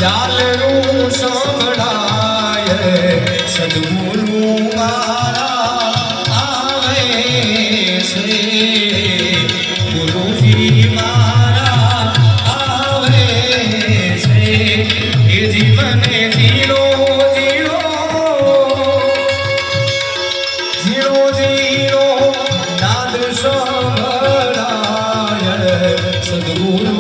ચાલનું સંભળાય સદગુરુ મારા આવે છે, ગુરુજી મારા આવે છે, એ જીવને જીરો જીરો જીરો જીરો નાદ સંભળાય સદગુરુ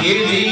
Easy.